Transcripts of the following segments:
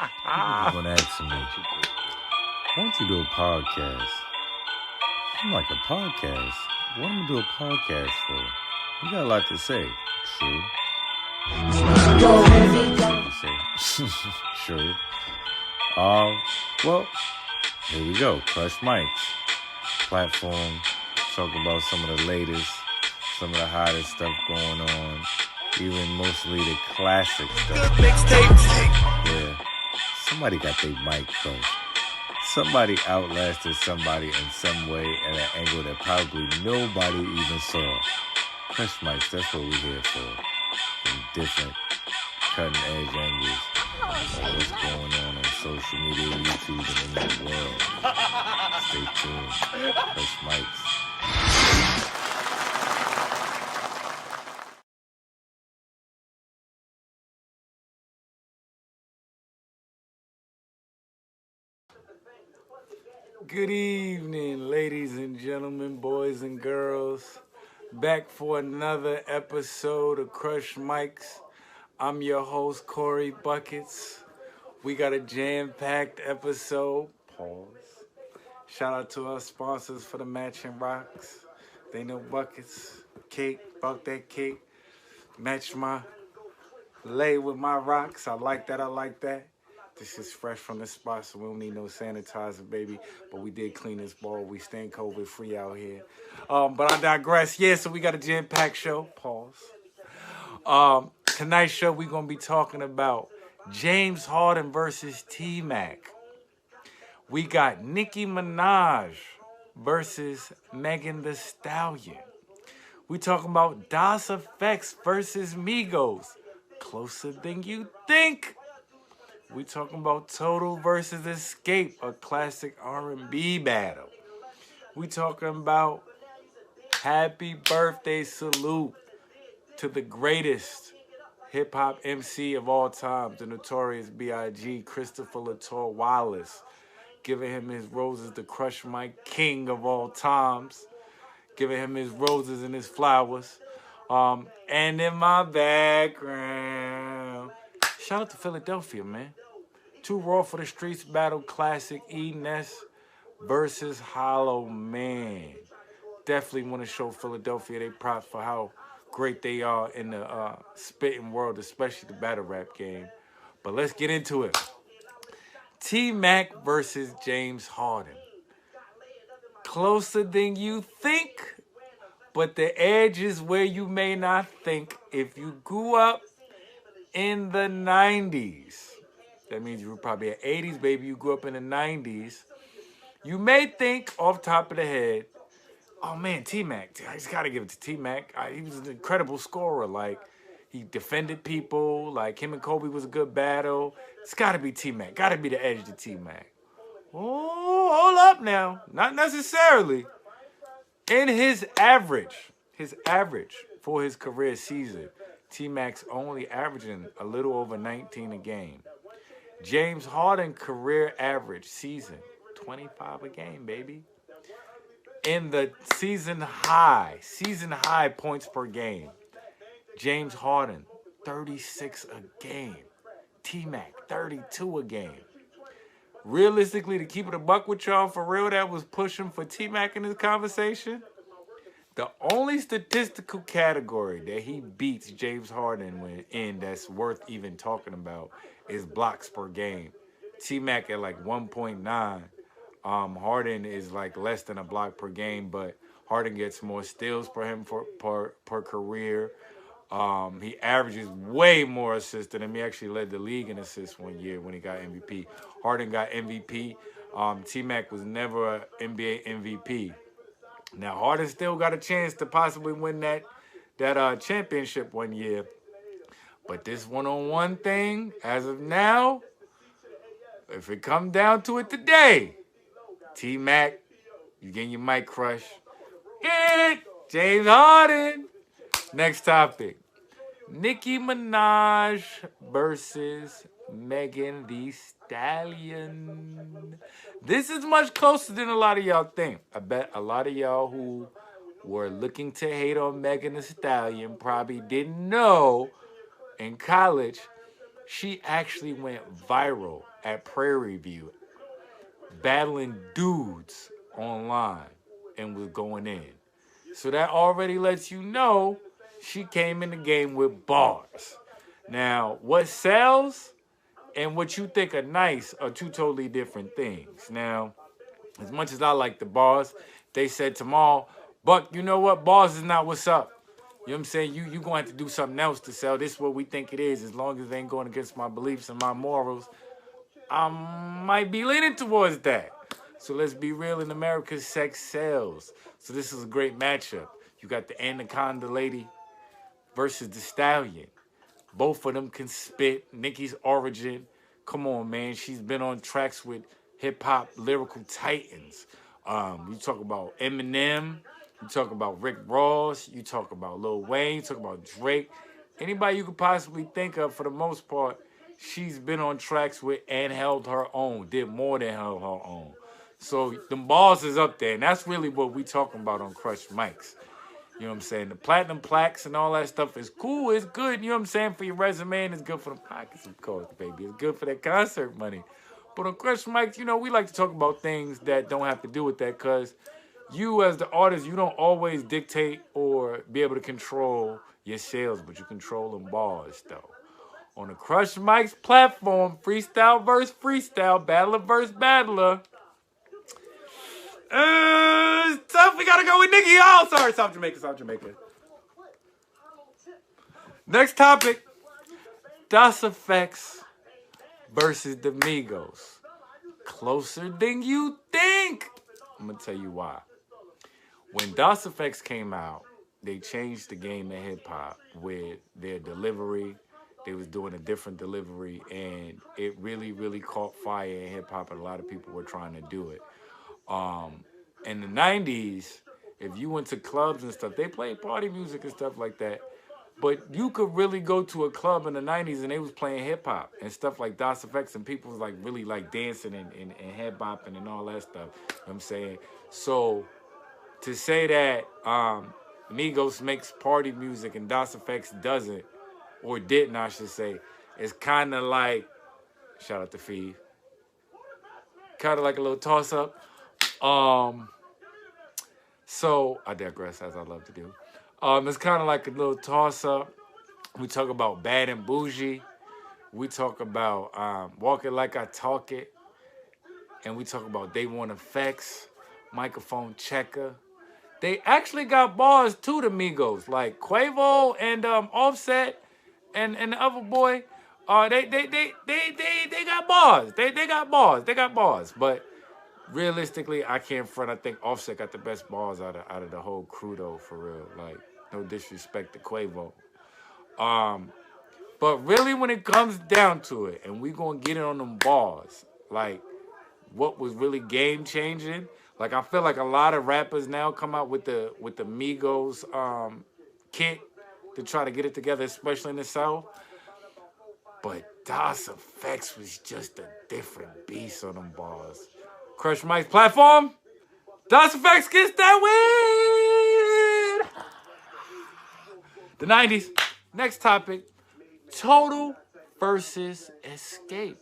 Someone asking me, why don't you do a podcast? I'm like, a podcast? What am I do a podcast for? You got a lot to say. True. Go ahead. True. Well, here we go. Crush Mics platform. Talk about some of the latest, some of the hottest stuff going on. Even mostly the classic stuff. Yeah. Somebody got their mic crushed. Somebody outlasted somebody in some way at an angle that probably nobody even saw. Crush Mics, that's what we're here for. From different cutting edge angles on what's going on social media, YouTube, and in the world. Stay tuned. Crush Mics. Good evening, ladies and gentlemen, boys and girls. Back for another episode of Crush Mics. I'm your host, Korey Buckets. We got a jam-packed episode. Pause. Shout out to our sponsors for the matching rocks. They know buckets, cake, bought that cake. Match my lay with my rocks. I like that. This is fresh from the spot, so we don't need no sanitizer, baby. But we did clean this ball. We staying COVID free out here. But I digress. Yeah, so we got a jam-packed show. Pause. Tonight's show, we're going to be talking about James Harden versus TMac. We got Nicki Minaj versus Megan Thee Stallion. We talking about Want Efx versus Migos. Closer than you think. We talking about Total versus Xscape, a classic R&B battle. We talking about happy birthday salute to the greatest hip-hop MC of all time, the Notorious B.I.G., Christopher Latour Wallace. Giving him his roses, the Crush Mic king of all times. Giving him his roses and his flowers. And in my background, shout out to Philadelphia, man. Too Raw for the Streets battle classic ENess versus Hollowman. Definitely want to show Philadelphia they props for how great they are in the spitting world, especially the battle rap game. But let's get into it. TMac versus James Harden. Closer than you think, but the edge is where you may not think. If you grew up in the 90s, that means you were probably an 80s baby, you grew up in the 90s, you may think off top of the head, oh man, T-Mac, I just gotta give it to T-Mac. He was an incredible scorer. Like, he defended people. Like, him and Kobe was a good battle. It's gotta be T-Mac. Gotta be the edge to T-Mac. Oh, hold up now. Not necessarily. In his average for his career season, T-Mac's only averaging a little over 19 a game. James Harden career average season, 25 a game, baby. In the season high points per game, James Harden, 36 a game. T-Mac, 32 a game. Realistically, to keep it a buck with y'all, for real, that was pushing for T-Mac in this conversation. The only statistical category that he beats James Harden in that's worth even talking about is blocks per game. T-Mac at like 1.9. Harden is like less than a block per game, but Harden gets more steals per him per career. He averages way more assists than him. He actually led the league in assists one year when he got MVP. Harden got MVP. T-Mac was never an NBA MVP. Now, Harden still got a chance to possibly win that championship one year. But this one-on-one thing, as of now, if it come down to it today, T-Mac, you getting your mic crush. James Harden. Next topic. Nicki Minaj versus Megan Thee Stallion. This is much closer than a lot of y'all think. I bet a lot of y'all who were looking to hate on Megan Thee Stallion probably didn't know in college She actually went viral at Prairie View, battling dudes online and was going in. So that already lets you know she came in the game with bars. Now, what sells and what you think are nice are two totally different things. Now, as much as I like the bars, they said tomorrow, Buck, you know what? Bars is not what's up. You know what I'm saying? You going to have to do something else to sell. This is what we think it is. As long as it ain't going against my beliefs and my morals, I might be leaning towards that. So let's be real, in America, sex sells. So this is a great matchup. You got the Anaconda lady versus the Stallion. Both of them can spit. Nikki's origin. Come on, man. She's been on tracks with hip-hop lyrical titans. You talk about Eminem. You talk about Rick Ross. You talk about Lil Wayne. You talk about Drake. Anybody you could possibly think of, for the most part, she's been on tracks with and held her own. Did more than held her own. So the balls is up there. And that's really what we talking about on Crush Mics. You know what I'm saying? The platinum plaques and all that stuff is cool. It's good, you know what I'm saying, for your resume, and it's good for the pockets, of course, baby. It's good for that concert money. But on Crush Mics, you know, we like to talk about things that don't have to do with that, because you as the artist, you don't always dictate or be able to control your sales, but you control them bars, though. On the Crush Mics platform, freestyle versus freestyle, battler versus battler. It's tough. We gotta go with Nikki. Oh, sorry, South Jamaica. Next topic: Want Efx versus the Migos. Closer than you think. I'm gonna tell you why. When Want Efx came out, they changed the game in hip hop with their delivery. They was doing a different delivery, and it really, really caught fire in hip hop, and a lot of people were trying to do it. In the 90s, if you went to clubs and stuff, they played party music and stuff like that. But you could really go to a club in the 90s and they was playing hip hop and stuff like Want Efx, and people was like really like dancing and head bopping and all that stuff. You know what I'm saying? So to say that Migos makes party music and Want Efx doesn't, or didn't, I should say, it's kind of like, shout out to Fee, kind of like a little toss up. So I digress, as I love to do. It's kind of like a little toss-up. We talk about Bad and Boujee. We talk about Walk It Like I Talk It. And we talk about They Want Efx, Microphone Checker. They actually got bars too, the Migos. Like Quavo and Offset and the other boy. They got bars. They got bars. But realistically, I can't front. I think Offset got the best balls out of the whole crew, though, for real. Like, no disrespect to Quavo. But really, when it comes down to it, and we gonna get it on them bars, like, what was really game changing? Like, I feel like a lot of rappers now come out with the Migos kit to try to get it together, especially in the South. But Want Efx was just a different beast on them bars. Crush Mike's platform. Want Efx gets that win. The 90s. Next topic. Total versus Xscape.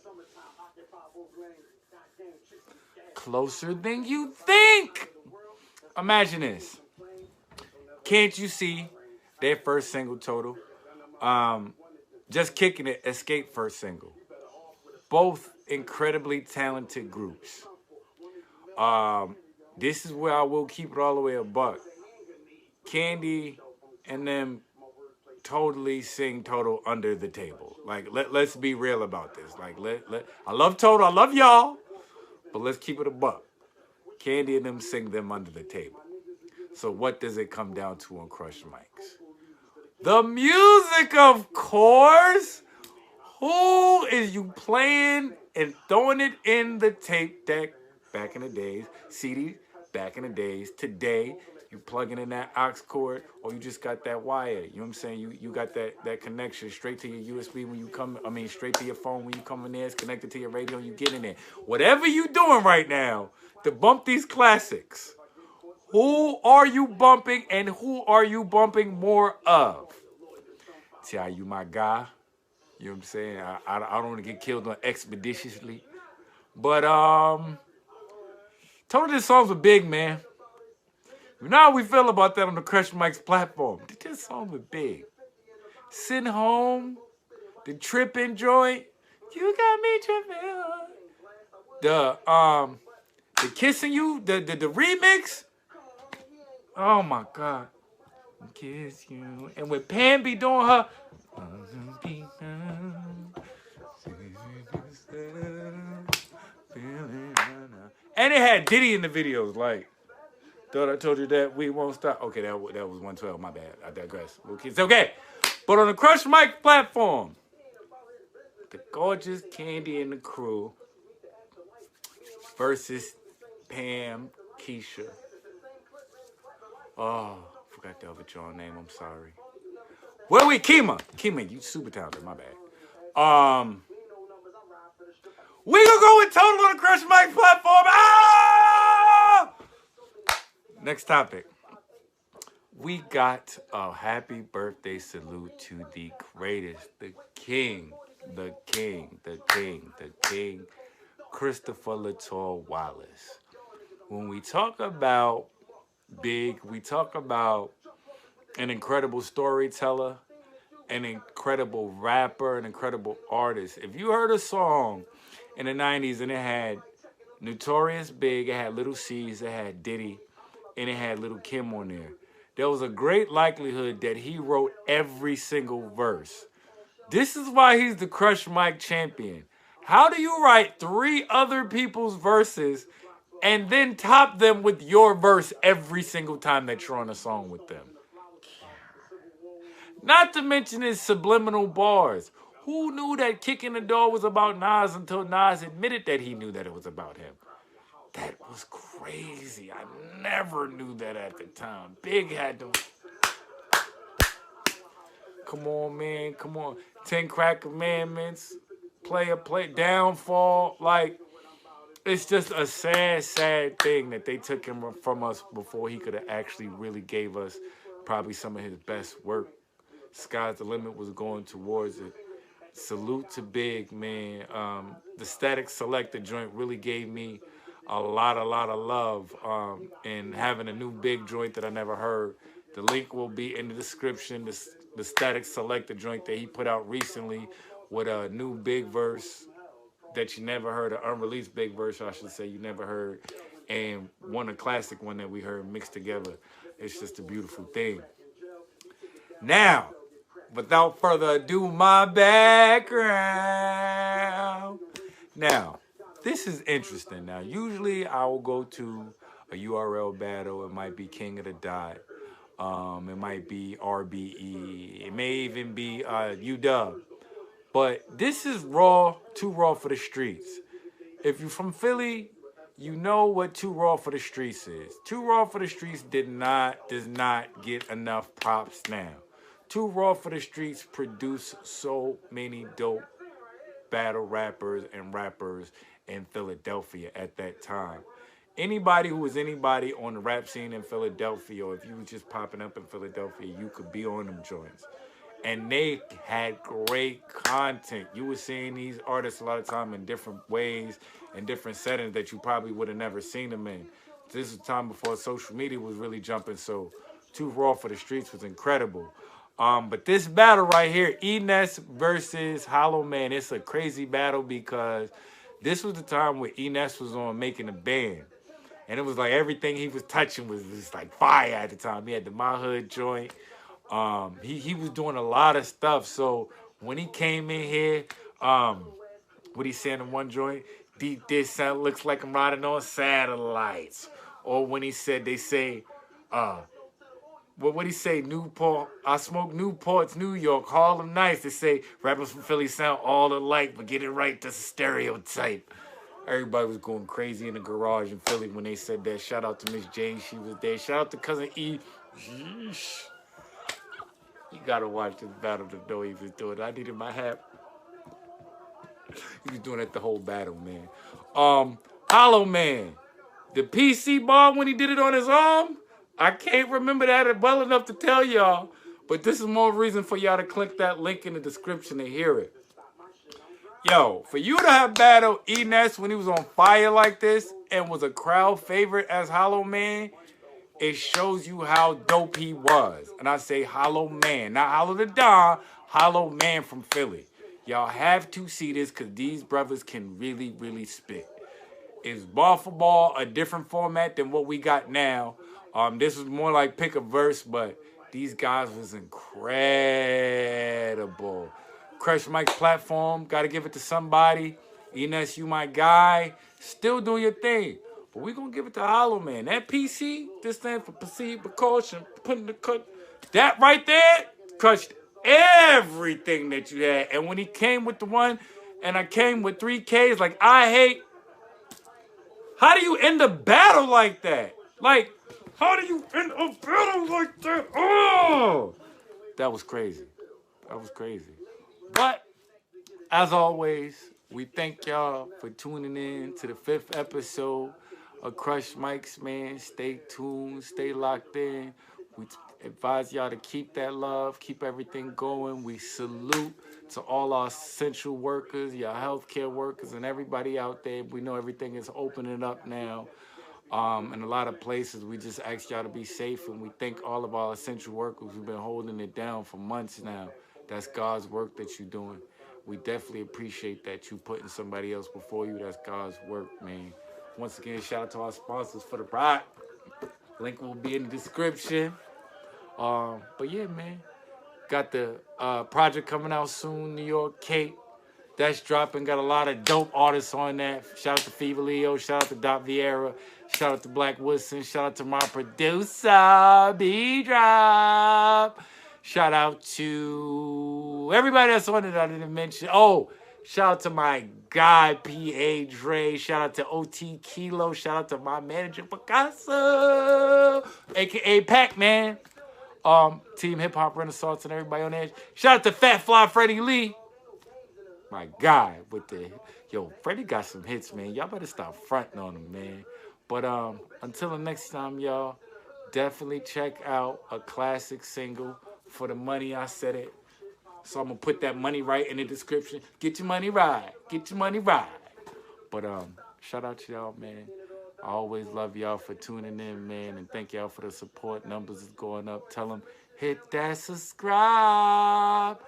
Closer than you think. Imagine this. Can't You See, their first single, Total. Just Kicking It, Xscape first single. Both incredibly talented groups. This is where I will keep it all the way a buck. Candy and them totally sing Total under the table. Like, let's be real about this. Like, I love Total, I love y'all, but let's keep it a buck. Candy and them sing them under the table. So what does it come down to on Crush Mics? The music, of course. Who is you playing and throwing it in the tape deck back in the days? CD back in the days. Today, you plugging in that aux cord, or you just got that wire. You know what I'm saying? You got that connection straight to your USB when you come. I mean, straight to your phone when you come in there. It's connected to your radio and you get in there. Whatever you doing right now to bump these classics, who are you bumping and who are you bumping more of? Tell you, my guy. You know what I'm saying? I don't want to get killed on expeditiously. But told her this song's a big, man. You know how we feel about that on the Crush Mike's platform. This song was big. Sitting home, the tripping joint. You got me tripping. The kissing you, the remix. Oh my God. Kiss you. And when Pam be doing her. And it had Diddy in the videos, like, thought I told you that we won't stop. Okay, that was 112, my bad. I digress. It's okay. But on the Crush Mike platform, the gorgeous Candy and the crew versus Pam, Keisha. Oh, forgot the other y'all name. I'm sorry. Where we? Kima. Kima, you super talented. My bad. We gonna go with total on the Crush Mike platform. Ah! Next topic. We got a happy birthday salute to the greatest, the king, Christopher Latour Wallace. When we talk about big, we talk about an incredible storyteller, an incredible rapper, an incredible artist. If you heard a song in the 90s and it had Notorious Big, it had Little C's, it had Diddy, and it had Little Kim on there was a great likelihood that he wrote every single verse. This is why he's the Crush Mike champion. How do you write 3 other people's verses and then top them with your verse every single time that you're on a song with them? Not to mention his subliminal bars. Who knew that Kickin' the Door was about Nas until Nas admitted that he knew that it was about him? That was crazy. I never knew that at the time. Big had to... Come on, man. Come on. 10 Crack Commandments. Play, Downfall. Like, it's just a sad, sad thing that they took him from us before he could have actually really gave us probably some of his best work. Sky's the Limit was going towards it. Salute to Big, man. The Statik Selektah joint really gave me a lot of love in having a new Big joint that I never heard. The link will be in the description. The Statik Selektah joint that he put out recently with a new Big verse that you never heard, an unreleased Big verse, I should say, you never heard, and a classic one that we heard mixed together. It's just a beautiful thing. Now, without further ado, my background. Now, this is interesting. Now, usually I will go to a URL battle. It might be King of the Dot. It might be RBE. It may even be UW. But this is raw, too raw for the streets. If you're from Philly, you know what Too Raw for the Streets is. Too Raw for the Streets does not get enough props now. Too Raw for the Streets produced so many dope battle rappers in Philadelphia at that time. Anybody who was anybody on the rap scene in Philadelphia, or if you were just popping up in Philadelphia, you could be on them joints. And they had great content. You were seeing these artists a lot of time in different ways, in different settings that you probably would have never seen them in. This was time before social media was really jumping, so Too Raw for the Streets was incredible. But this battle right here, ENess versus Hollowman, it's a crazy battle because this was the time where ENess was on making a band. And it was like everything he was touching was just like fire at the time. He had the My Hood joint. He was doing a lot of stuff. So when he came in here, what he said in one joint, deep this sound looks like I'm riding on satellites. Or when he said, they say, what he say, Newport, I smoke Newports, New York, Harlem Nights. They say rappers from Philly sound all alike, but get it right, that's a stereotype. Everybody was going crazy in the garage in Philly when they said that. Shout out to Miss J, she was there. Shout out to Cousin E. Yeesh. You gotta watch this battle to know he was doing it. I needed my hat. He was doing it the whole battle, man. Hollowman. The PC bar when he did it on his arm, I can't remember that well enough to tell y'all, but this is more reason for y'all to click that link in the description to hear it. Yo, for you to have battled ENess when he was on fire like this and was a crowd favorite as Hollowman, it shows you how dope he was. And I say Hollowman, not Hollow the Don, Hollowman from Philly. Y'all have to see this because these brothers can really, really spit. Is ball for ball a different format than what we got now? This was more like pick a verse, but these guys was incredible. Crush Mike's platform, gotta give it to somebody. ENess, you my guy. Still do your thing. But we gonna give it to Hollowman. That PC, this stands for perceived precaution. Putting the cut. That right there crushed everything that you had. And when he came with the one, and I came with 3Ks, like I hate. How do you end a battle like that? Like, how do you end a battle like that? Oh, that was crazy. That was crazy. But as always, we thank y'all for tuning in to the 5th episode of Crush Mics, man. Stay tuned, stay locked in. We advise y'all to keep that love, keep everything going. We salute to all our essential workers, your healthcare workers, and everybody out there. We know everything is opening up now. In a lot of places, we just ask y'all to be safe, and we thank all of our essential workers who've been holding it down for months now. That's God's work that you're doing. We definitely appreciate that you putting somebody else before you. That's God's work, man. Once again, shout out to our sponsors for the ride. Link will be in the description. But yeah, man. Got the project coming out soon, New York Cape. That's dropping. Got a lot of dope artists on that. Shout out to Fever Leo. Shout out to Dot Vieira. Shout out to Black Woodson. Shout out to my producer, B-Drop. Shout out to everybody that's on it I didn't mention. Oh, shout out to my guy, P.A. Dre. Shout out to O.T. Kilo. Shout out to my manager, Picasso, a.k.a. Pac-Man. Team Hip Hop Renaissance and everybody on edge. Shout out to Fat Fly Freddie Lee. My guy with the Freddie got some hits, man. Y'all better stop fronting on him, man. But until the next time, y'all, definitely check out a classic single. For the money, I said it. So I'm gonna put that money right in the description. Get your money right. Get your money right. But shout out to y'all, man. I always love y'all for tuning in, man, and thank y'all for the support. Numbers is going up. Tell them hit that subscribe.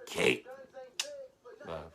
Kate. Love.